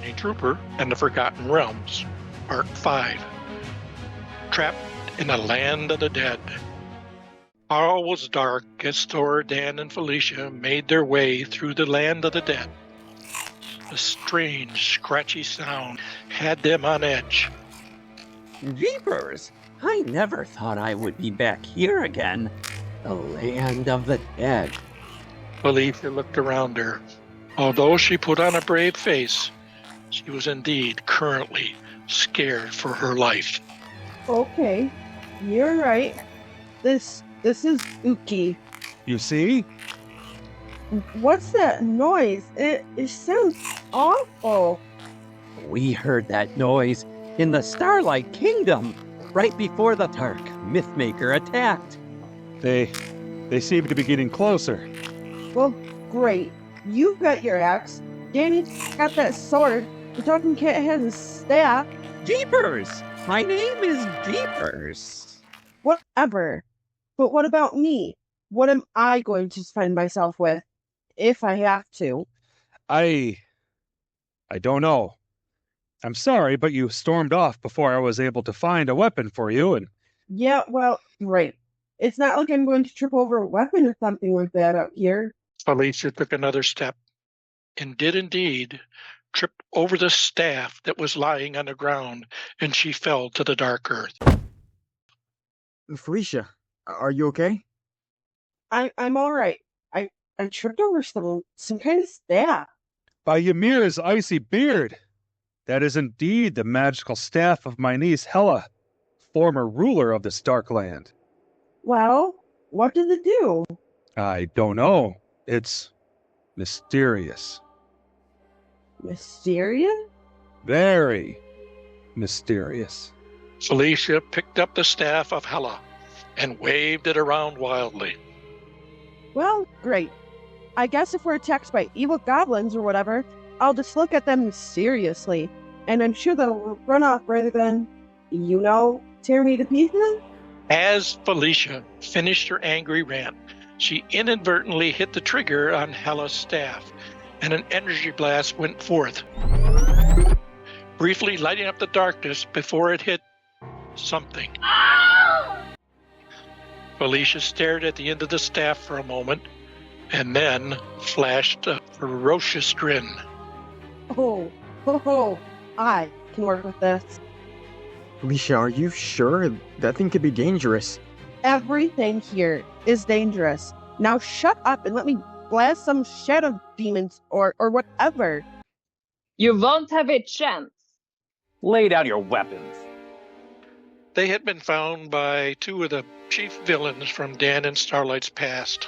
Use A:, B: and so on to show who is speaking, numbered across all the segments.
A: Tiny Trooper and the Forgotten Realms, Part 5. Trapped in the Land of the Dead. All was dark as Thor, Dan, and Felicia made their way through the Land of the Dead. A strange, scratchy sound had them on edge.
B: Jeepers! I never thought I would be back here again. The Land of the Dead.
A: Felicia looked around her. Although she put on a brave face, she was indeed currently scared for her life.
C: Okay, you're right. This is spooky.
D: You see?
C: What's that noise? It sounds awful.
B: We heard that noise in the Starlight Kingdom, right before the Dark Mythmaker attacked.
D: They seem to be getting closer.
C: Well, great. You've got your axe. Danny's got that sword. The talking cat has a staff.
B: Jeepers! My name is Jeepers.
C: Whatever. But what about me? What am I going to find myself with? If I have to.
D: I don't know. I'm sorry, but you stormed off before I was able to find a weapon for you, and...
C: Yeah, well, right. It's not like I'm going to trip over a weapon or something like that out here.
A: Felicia took another step and did indeed trip over the staff that was lying on the ground, and she fell to the dark earth.
E: Felicia, are you okay?
C: I'm all right. I tripped over some kind of staff.
D: By Ymir's icy beard! That is indeed the magical staff of my niece Hela, former ruler of this dark land.
C: Well, what does it do?
D: I don't know. It's mysterious.
C: Mysterious?
D: Very mysterious.
A: Felicia picked up the staff of Hela and waved it around wildly.
C: Well, great. I guess if we're attacked by evil goblins or whatever, I'll just look at them seriously, and I'm sure they'll run off rather than, tear me to pieces.
A: As Felicia finished her angry rant, she inadvertently hit the trigger on Hela's staff, and an energy blast went forth, briefly lighting up the darkness before it hit something. Felicia stared at the end of the staff for a moment, and then flashed a ferocious grin.
C: I can work with this.
E: Felicia, are you sure? That thing could be dangerous.
C: Everything here is dangerous. Now shut up and let me blast some shadow demons or whatever.
F: You won't have a chance.
G: Lay down your weapons.
A: They had been found by two of the chief villains from Dan and Starlight's past.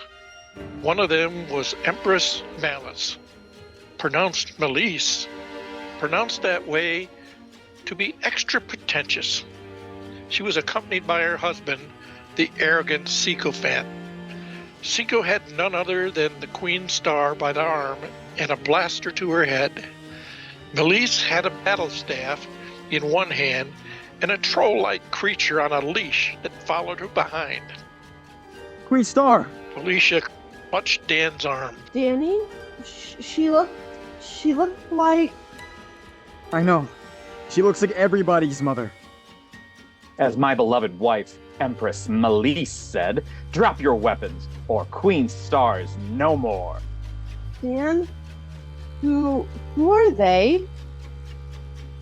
A: One of them was Empress Malice, pronounced Malice, pronounced that way to be extra pretentious. She was accompanied by her husband, the arrogant Sycophant. Syco had none other than the Queen Star by the arm and a blaster to her head. Malice had a battle staff in one hand and a troll-like creature on a leash that followed her behind.
E: Queen Star!
A: Felicia clutched Dan's arm.
C: Danny? She looked like...
E: I know. She looks like everybody's mother.
G: As my beloved wife, Empress Malice said, drop your weapons, or Queen Stars no more.
C: Dan? Who are they?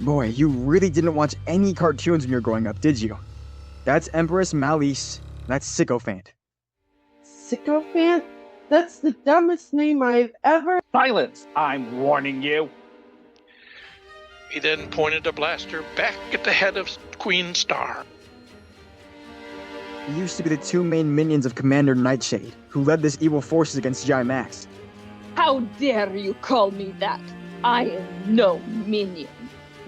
E: Boy, you really didn't watch any cartoons when you were growing up, did you? That's Empress Malice. That's Sycophant.
C: Sycophant? That's the dumbest name I've ever...
G: Silence! I'm warning you.
A: He then pointed the blaster back at the head of Queen Star.
E: You used to be the two main minions of Commander Nightshade, who led this evil forces against Giant Max.
F: How dare you call me that? I am no minion.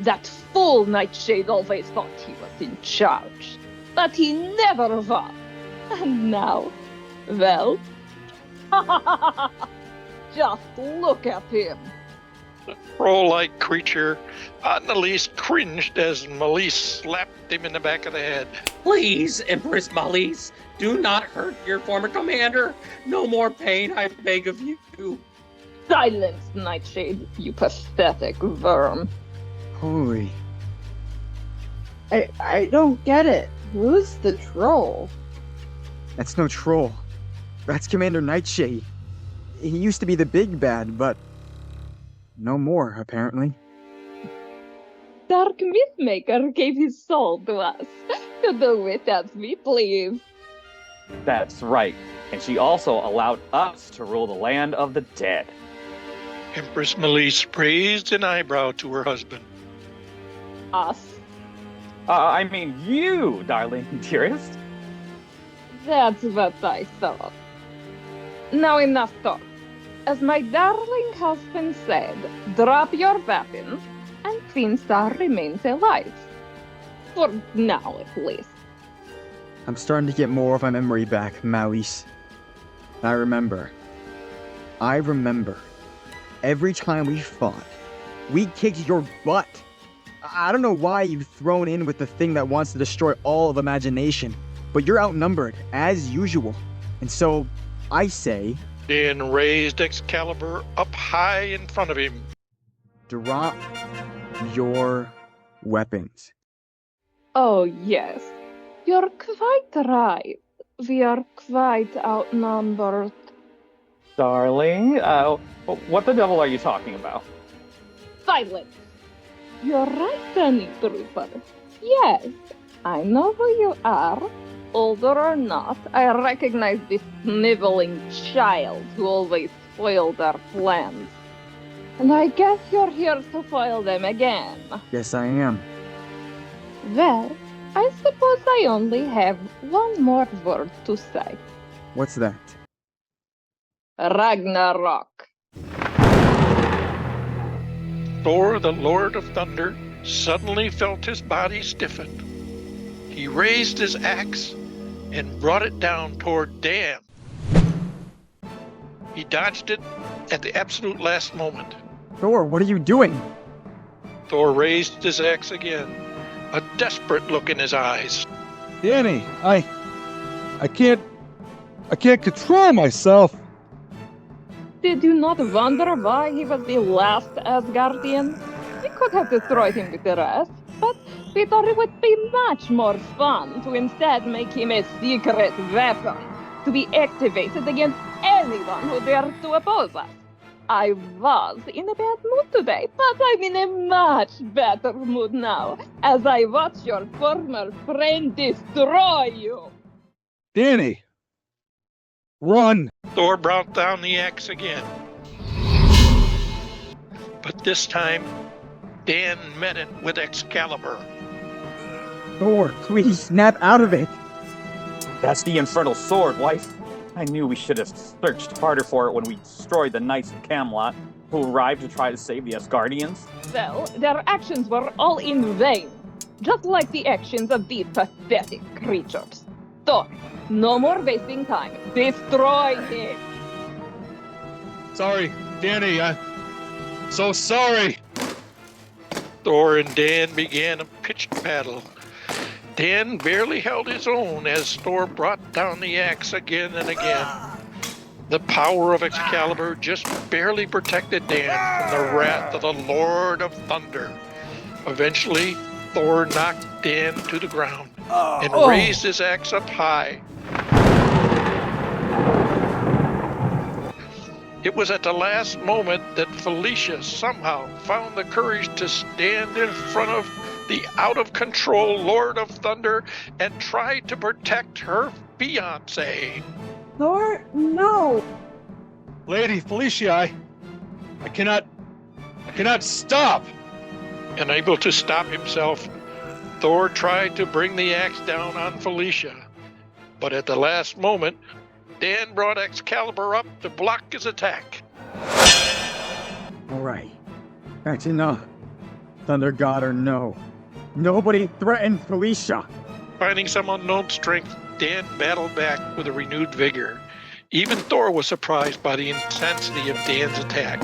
F: That fool Nightshade always thought he was in charge. But he never was. And now, well... just look at him.
A: The troll-like creature on the leash cringed as Malice slapped him in the back of the head.
B: Please, Empress Malice, do not hurt your former commander. No more pain, I beg of you.
F: Silence, Nightshade, you pathetic worm.
E: Holy.
C: I don't get it. Who's the troll?
E: That's no troll. That's Commander Nightshade. He used to be the big bad, but no more, apparently.
F: Dark Mythmaker gave his soul to us, to do with as we please.
G: That's right. And she also allowed us to rule the land of the dead.
A: Empress Malice raised an eyebrow to her husband.
F: Us?
G: I mean you, darling dearest.
F: That's what I thought. Now enough talk. As my darling husband said, drop your weapons, and Finstar remains alive. For now, at least.
E: I'm starting to get more of my memory back, Malice. I remember. Every time we fought, we kicked your butt. I don't know why you've thrown in with the thing that wants to destroy all of imagination, but you're outnumbered, as usual. And so, I say...
A: Dan raised Excalibur up high in front of him.
E: Drop your weapons.
F: Oh, yes. You're quite right. We are quite outnumbered.
G: Darling, what the devil are you talking about?
F: Silence! You're right, Danny Trooper. Yes, I know who you are. Older or not, I recognize this sniveling child who always spoiled our plans. And I guess you're here to foil them again.
E: Yes, I am.
F: Well, I suppose I only have one more word to say.
E: What's that?
F: Ragnarok.
A: Thor, the Lord of Thunder, suddenly felt his body stiffen. He raised his axe and brought it down toward Dan. He dodged it at the absolute last moment.
E: Thor, what are you doing?
A: Thor raised his axe again, a desperate look in his eyes.
D: Danny, I can't control myself.
F: Did you not wonder why he was the last Asgardian? We could have destroyed him with the rest, but we thought it would be much more fun to instead make him a secret weapon, to be activated against anyone who dared to oppose us. I was in a bad mood today, but I'm in a much better mood now, as I watch your former friend destroy you.
D: Danny, run!
A: Thor brought down the axe again. But this time, Dan met it with Excalibur.
E: Thor, please snap out of it.
G: That's the infernal sword, wife. I knew we should have searched harder for it when we destroyed the Knights of Camelot, who arrived to try to save the Asgardians.
F: Well, their actions were all in vain, just like the actions of these pathetic creatures. Thor, no more wasting time. Destroy him!
D: Sorry, Danny, I'm so sorry.
A: Thor and Dan began a pitched battle. Dan barely held his own as Thor brought down the axe again and again. The power of Excalibur just barely protected Dan from the wrath of the Lord of Thunder. Eventually, Thor knocked Dan to the ground and raised his axe up high. It was at the last moment that Felicia somehow found the courage to stand in front of the out-of-control Lord of Thunder and try to protect her fiancé.
C: Thor, no!
D: Lady Felicia, I cannot stop.
A: Unable to stop himself, Thor tried to bring the axe down on Felicia. But at the last moment, Dan brought Excalibur up to block his attack.
E: All right, that's enough. Thunder God or no, nobody threatened Felicia.
A: Finding some unknown strength, Dan battled back with a renewed vigor. Even Thor was surprised by the intensity of Dan's attack.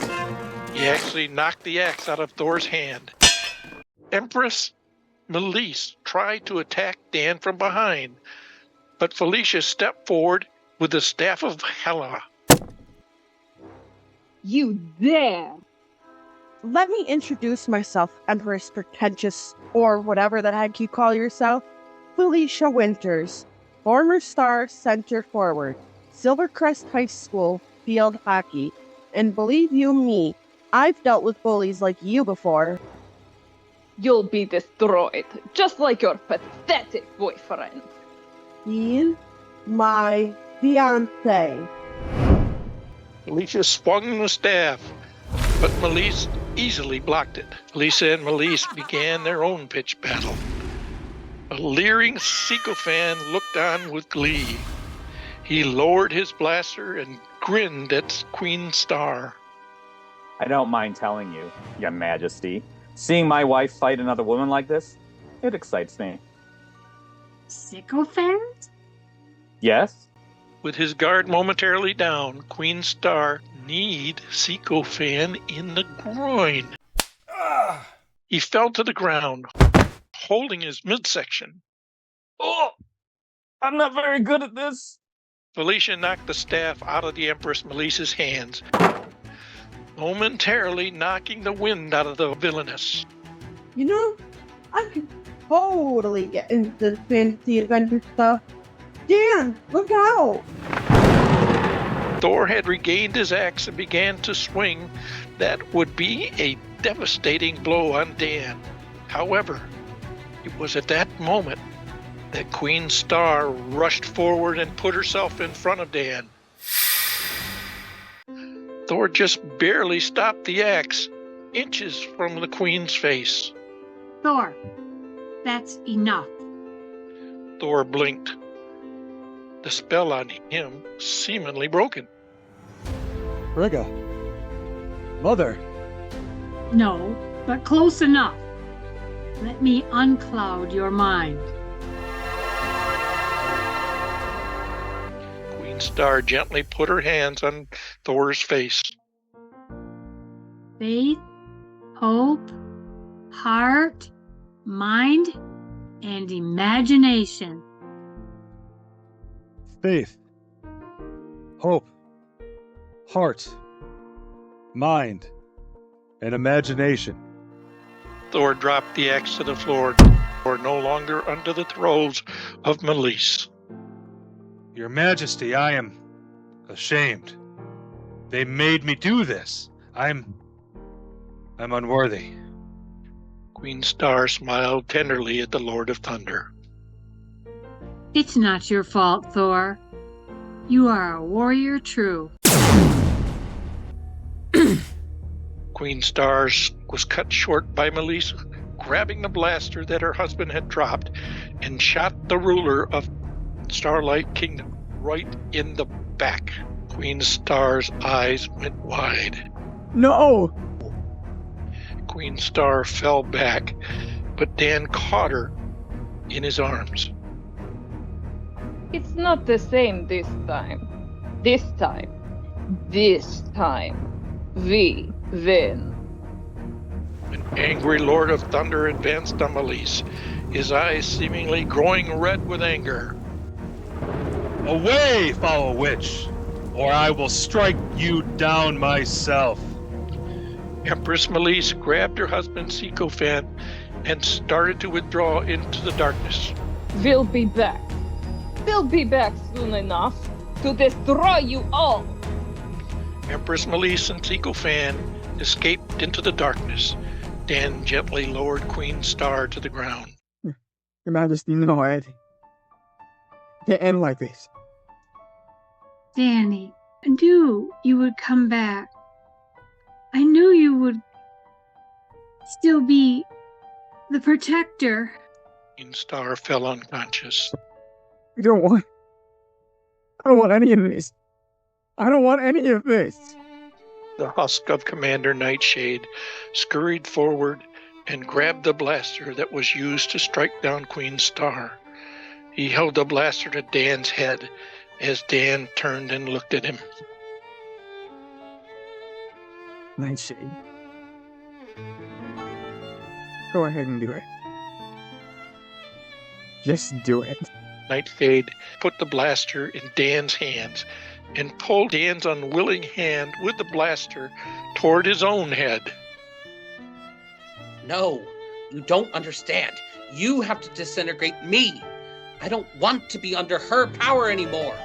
A: He actually knocked the axe out of Thor's hand. Empress Malice tried to attack Dan from behind, but Felicia stepped forward with the staff of Hela.
F: You dare!
C: Let me introduce myself, Empress Pretentious, or whatever the heck you call yourself. Felicia Winters, former star center forward, Silvercrest High School field hockey. And believe you me, I've dealt with bullies like you before.
F: You'll be destroyed, just like your pathetic boyfriend.
C: He's my fiancé.
A: Felicia swung the staff, but Melise easily blocked it. Felicia and Melise began their own pitch battle. A leering sycophant looked on with glee. He lowered his blaster and grinned at Queen Star.
G: I don't mind telling you, Your Majesty. Seeing my wife fight another woman like this, it excites me.
H: Sycophant?
G: Yes?
A: With his guard momentarily down, Queen Star kneed Sycophant in the groin. He fell to the ground, holding his midsection.
G: Oh! I'm not very good at this.
A: Felicia knocked the staff out of the Empress Melise's hands, momentarily knocking the wind out of the villainess.
C: You know, I could totally get into this fantasy adventure stuff. Dan, look out!
A: Thor had regained his axe and began to swing. That would be a devastating blow on Dan. However, it was at that moment that Queen Star rushed forward and put herself in front of Dan. Thor just barely stopped the axe, inches from the Queen's face.
H: Thor, that's enough.
A: Thor blinked. The spell on him seemingly broken.
D: Frigga. Mother.
H: No, but close enough. Let me uncloud your mind.
A: Queen Star gently put her hands on Thor's face.
H: Faith, hope, heart, mind, and imagination.
D: Faith. Hope. Heart. Mind. And imagination.
A: Thor dropped the axe to the floor, or no longer under the throes of Melise.
D: Your Majesty, I am ashamed. They made me do this. I'm unworthy.
A: Queen Star smiled tenderly at the Lord of Thunder.
H: It's not your fault, Thor. You are a warrior true.
A: Queen Star was cut short by Melise grabbing the blaster that her husband had dropped and shot the ruler of Starlight Kingdom right in the back. Queen Star's eyes went wide.
E: No!
A: Queen Star fell back, but Dan caught her in his arms.
F: It's not the same this time. This time, we win.
A: An angry Lord of Thunder advanced on Melise, his eyes seemingly growing red with anger.
D: Away, foul witch, or I will strike you down myself.
A: Empress Melise grabbed her husband Sycophant and started to withdraw into the darkness.
F: We'll be back. We'll be back soon enough to destroy you all.
A: Empress Melise and Sycophant escaped into the darkness. Dan gently lowered Queen Star to the ground.
E: Your Majesty, no, Ed. Can't end like this.
H: Danny, I knew you would come back. I knew you would still be the protector.
A: Queen Star fell unconscious.
E: I don't want any of this. I don't want any of this.
A: The husk of Commander Nightshade scurried forward and grabbed the blaster that was used to strike down Queen Star. He held the blaster to Dan's head as Dan turned and looked at him.
E: Nightshade. Go ahead and do it. Just do it.
A: Nightshade put the blaster in Dan's hands and pulled Dan's unwilling hand with the blaster toward his own head.
I: No, you don't understand. You have to disintegrate me. I don't want to be under her power anymore.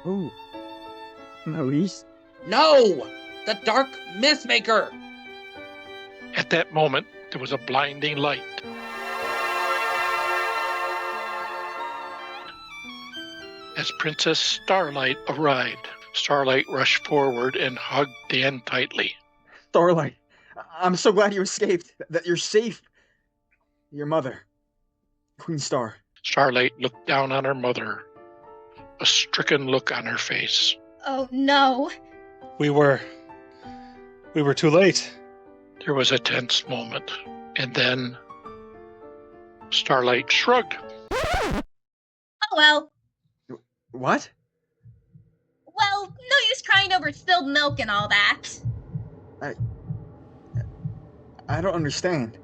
E: Oh, Elise?
I: No! The Dark Mythmaker!
A: At that moment, there was a blinding light. As Princess Starlight arrived, Starlight rushed forward and hugged Dan tightly.
E: Starlight, I'm so glad you escaped, that you're safe. Your mother, Queen Star.
A: Starlight looked down on her mother, a stricken look on her face.
J: Oh no.
D: We were too late.
A: There was a tense moment, and then Starlight shrugged.
J: Oh well.
E: What?
J: Well, no use crying over spilled milk and all that.
E: I don't understand.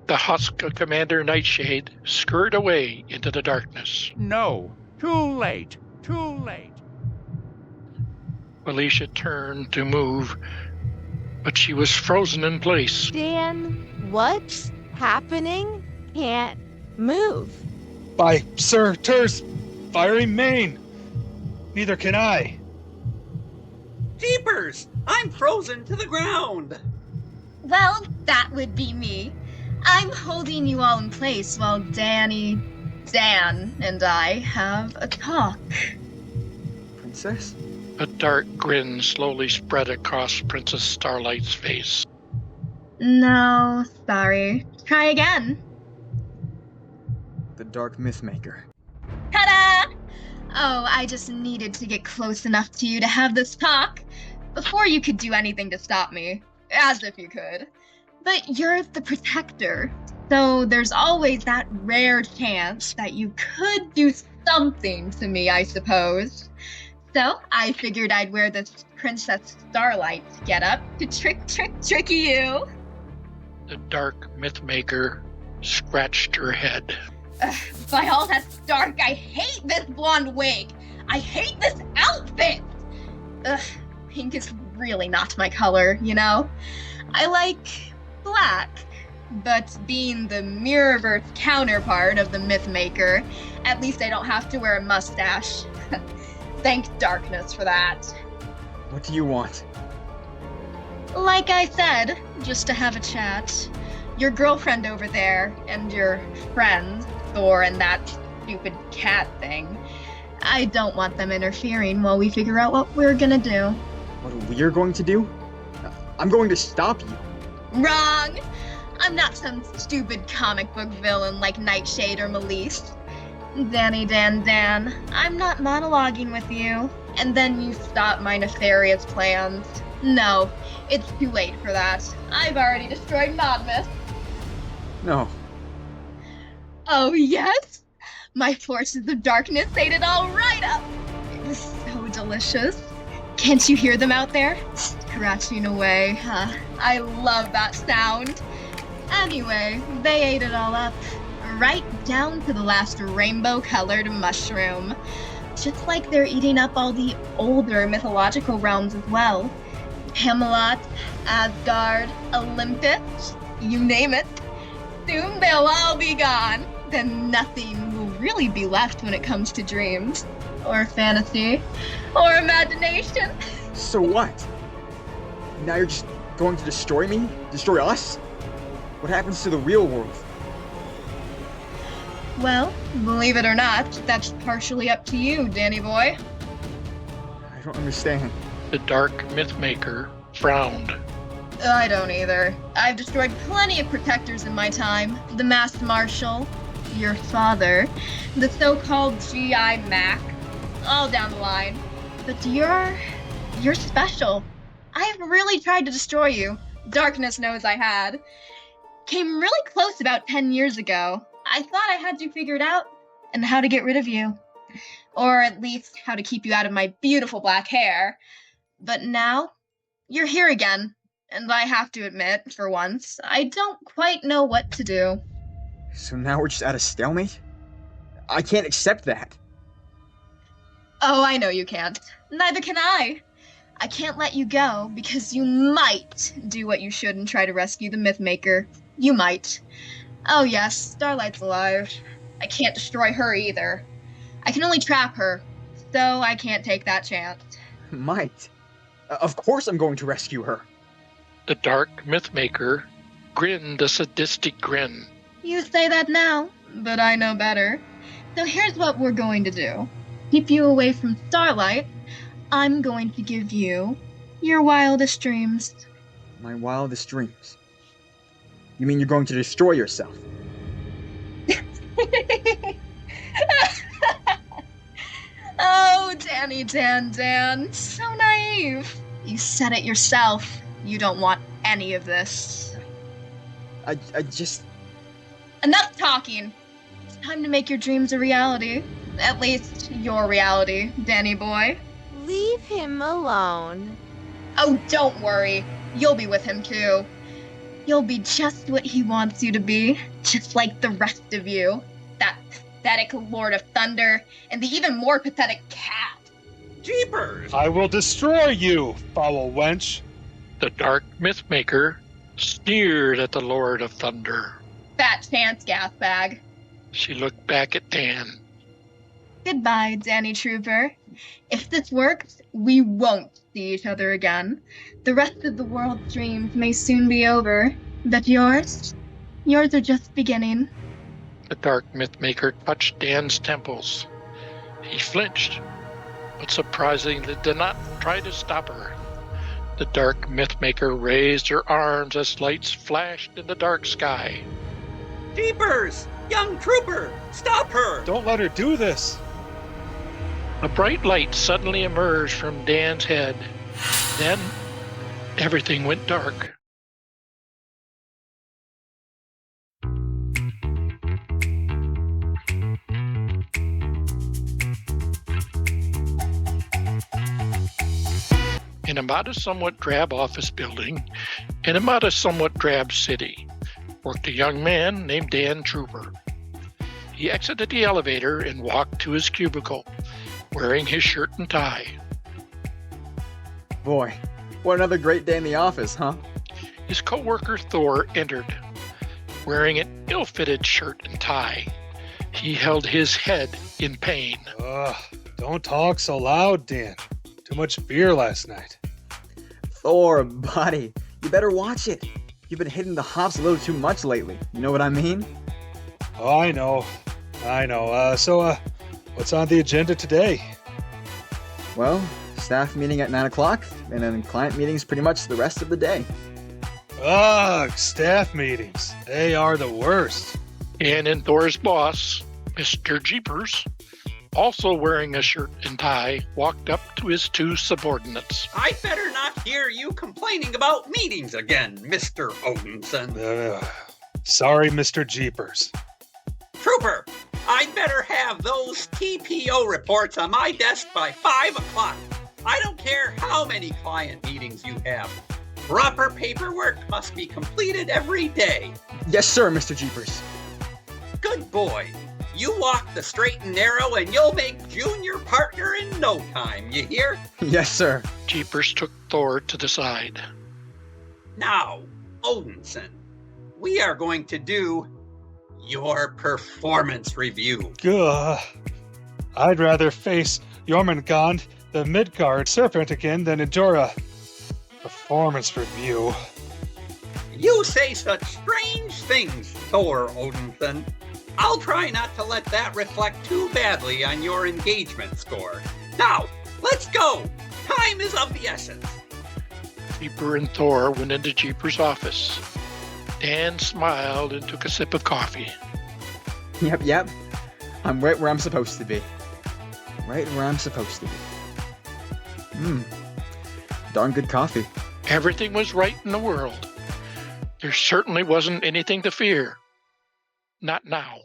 A: The husk of Commander Nightshade scurried away into the darkness.
K: No. Too late. Too late.
A: Felicia turned to move, but she was frozen in place.
L: Dan, what's happening? Can't move.
D: By Sir Tur's fiery mane. Neither can I.
I: Jeepers! I'm frozen to the ground!
J: Well, that would be me. I'm holding you all in place while Dan, and I have a talk.
E: Princess?
A: A dark grin slowly spread across Princess Starlight's face.
J: No, sorry. Try again.
E: The Dark Mythmaker.
J: Ta-da! Oh, I just needed to get close enough to you to have this talk before you could do anything to stop me. As if you could. But you're the protector, so there's always that rare chance that you could do something to me, I suppose. So I figured I'd wear this Princess Starlight getup to tricky you.
A: The Dark Mythmaker scratched her head.
J: By all that's dark, I hate this blonde wig. I hate this outfit. Pink is really not my color, you know? I like black, but being the Mirrorverse counterpart of the Mythmaker, at least I don't have to wear a mustache. Thank darkness for that.
E: What do you want?
J: Like I said, just to have a chat. Your girlfriend over there, and your friend, Thor, and that stupid cat thing. I don't want them interfering while we figure out what we're gonna do.
E: What we're going to do? I'm going to stop you.
J: Wrong! I'm not some stupid comic book villain like Nightshade or Melise. Dan, I'm not monologuing with you, and then you stop my nefarious plans. No, it's too late for that. I've already destroyed ModMyth.
E: No.
J: Oh, yes? My forces of darkness ate it all right up. It was so delicious. Can't you hear them out there? Scratching away, huh? I love that sound. Anyway, they ate it all up. Right down to the last rainbow-colored mushroom. Just like they're eating up all the older mythological realms as well. Camelot, Asgard, Olympus, you name it. Soon they'll all be gone. Then nothing will really be left when it comes to dreams, or fantasy, or imagination.
E: So what? Now you're just going to destroy me? Destroy us? What happens to the real world?
J: Well, believe it or not, that's partially up to you, Danny boy.
E: I don't understand.
A: The Dark Mythmaker frowned.
J: I don't either. I've destroyed plenty of protectors in my time. The Masked Marshal, your father, the so-called GI Mac, all down the line. But you're special. I've really tried to destroy you. Darkness knows I had. Came really close about 10 years ago. I thought I had you figured out, and how to get rid of you. Or at least how to keep you out of my beautiful black hair. But now, you're here again, and I have to admit, for once, I don't quite know what to do.
E: So now we're just at a stalemate? I can't accept that.
J: Oh, I know you can't. Neither can I. I can't let you go because you might do what you should and try to rescue the Mythmaker. You might. Oh yes, Starlight's alive. I can't destroy her either. I can only trap her, so I can't take that chance.
E: Might. Of course I'm going to rescue her.
A: The dark Mythmaker grinned a sadistic grin.
J: You say that now, but I know better. So here's what we're going to do. Keep you away from Starlight. I'm going to give you your wildest dreams.
E: My wildest dreams? You mean you're going to destroy yourself?
J: Oh, Danny Dan, so naive. You said it yourself. You don't want any of this.
E: I just...
J: Enough talking. It's time to make your dreams a reality. At least your reality, Danny boy.
L: Leave him alone.
J: Oh, don't worry. You'll be with him too. You'll be just what he wants you to be, just like the rest of you. That pathetic Lord of Thunder, and the even more pathetic cat.
I: Jeepers!
D: I will destroy you, foul wench.
A: The dark Mythmaker sneered at the Lord of Thunder.
J: Fat chance, gas bag.
A: She looked back at Dan.
J: Goodbye, Danny Trooper. If this works, we won't see each other again. The rest of the world's dreams may soon be over, but yours are just beginning.
A: The dark Mythmaker touched Dan's temples. He flinched, but surprisingly did not try to stop her. The dark Mythmaker raised her arms as lights flashed in the dark sky.
I: Jeepers! Young trooper! Stop her!
D: Don't let her do this.
A: A bright light suddenly emerged from Dan's head. Then, everything went dark. In a modest, somewhat drab office building, in a modest, somewhat drab city, worked a young man named Dan Trooper. He exited the elevator and walked to his cubicle, wearing his shirt and tie.
E: Boy, what another great day in the office, huh?
A: His co-worker Thor entered, wearing an ill-fitted shirt and tie. He held his head in pain.
D: Don't talk so loud, Dan. Too much beer last night.
E: Thor, buddy, you better watch it. You've been hitting the hops a little too much lately. You know what I mean?
D: Oh, I know. So, what's on the agenda today?
E: Well, staff meeting at 9 o'clock, and then client meetings pretty much the rest of the day.
D: Ugh, staff meetings. They are the worst.
A: And in Thor's boss, Mr. Jeepers, also wearing a shirt and tie, walked up to his two subordinates.
I: I better not hear you complaining about meetings again, Mr. Odinson.
D: Sorry, Mr. Jeepers.
I: Trooper, I'd better have those TPO reports on my desk by 5 o'clock. I don't care how many client meetings you have. Proper paperwork must be completed every day.
E: Yes, sir, Mr. Jeepers.
I: Good boy. You walk the straight and narrow and you'll make junior partner in no time, you hear?
E: Yes, sir.
A: Jeepers took Thor to the side.
I: Now, Odinson, we are going to do your performance review.
D: Ugh. I'd rather face Jormungand, the Midgard serpent again than endure a performance review.
I: You say such strange things, Thor Odinson. I'll try not to let that reflect too badly on your engagement score. Now, let's go! Time is of the essence.
A: Jeeper and Thor went into Jeeper's office. Dan smiled and took a sip of coffee.
E: Yep. I'm right where I'm supposed to be. Right where I'm supposed to be. Darn good coffee.
A: Everything was right in the world. There certainly wasn't anything to fear. Not now.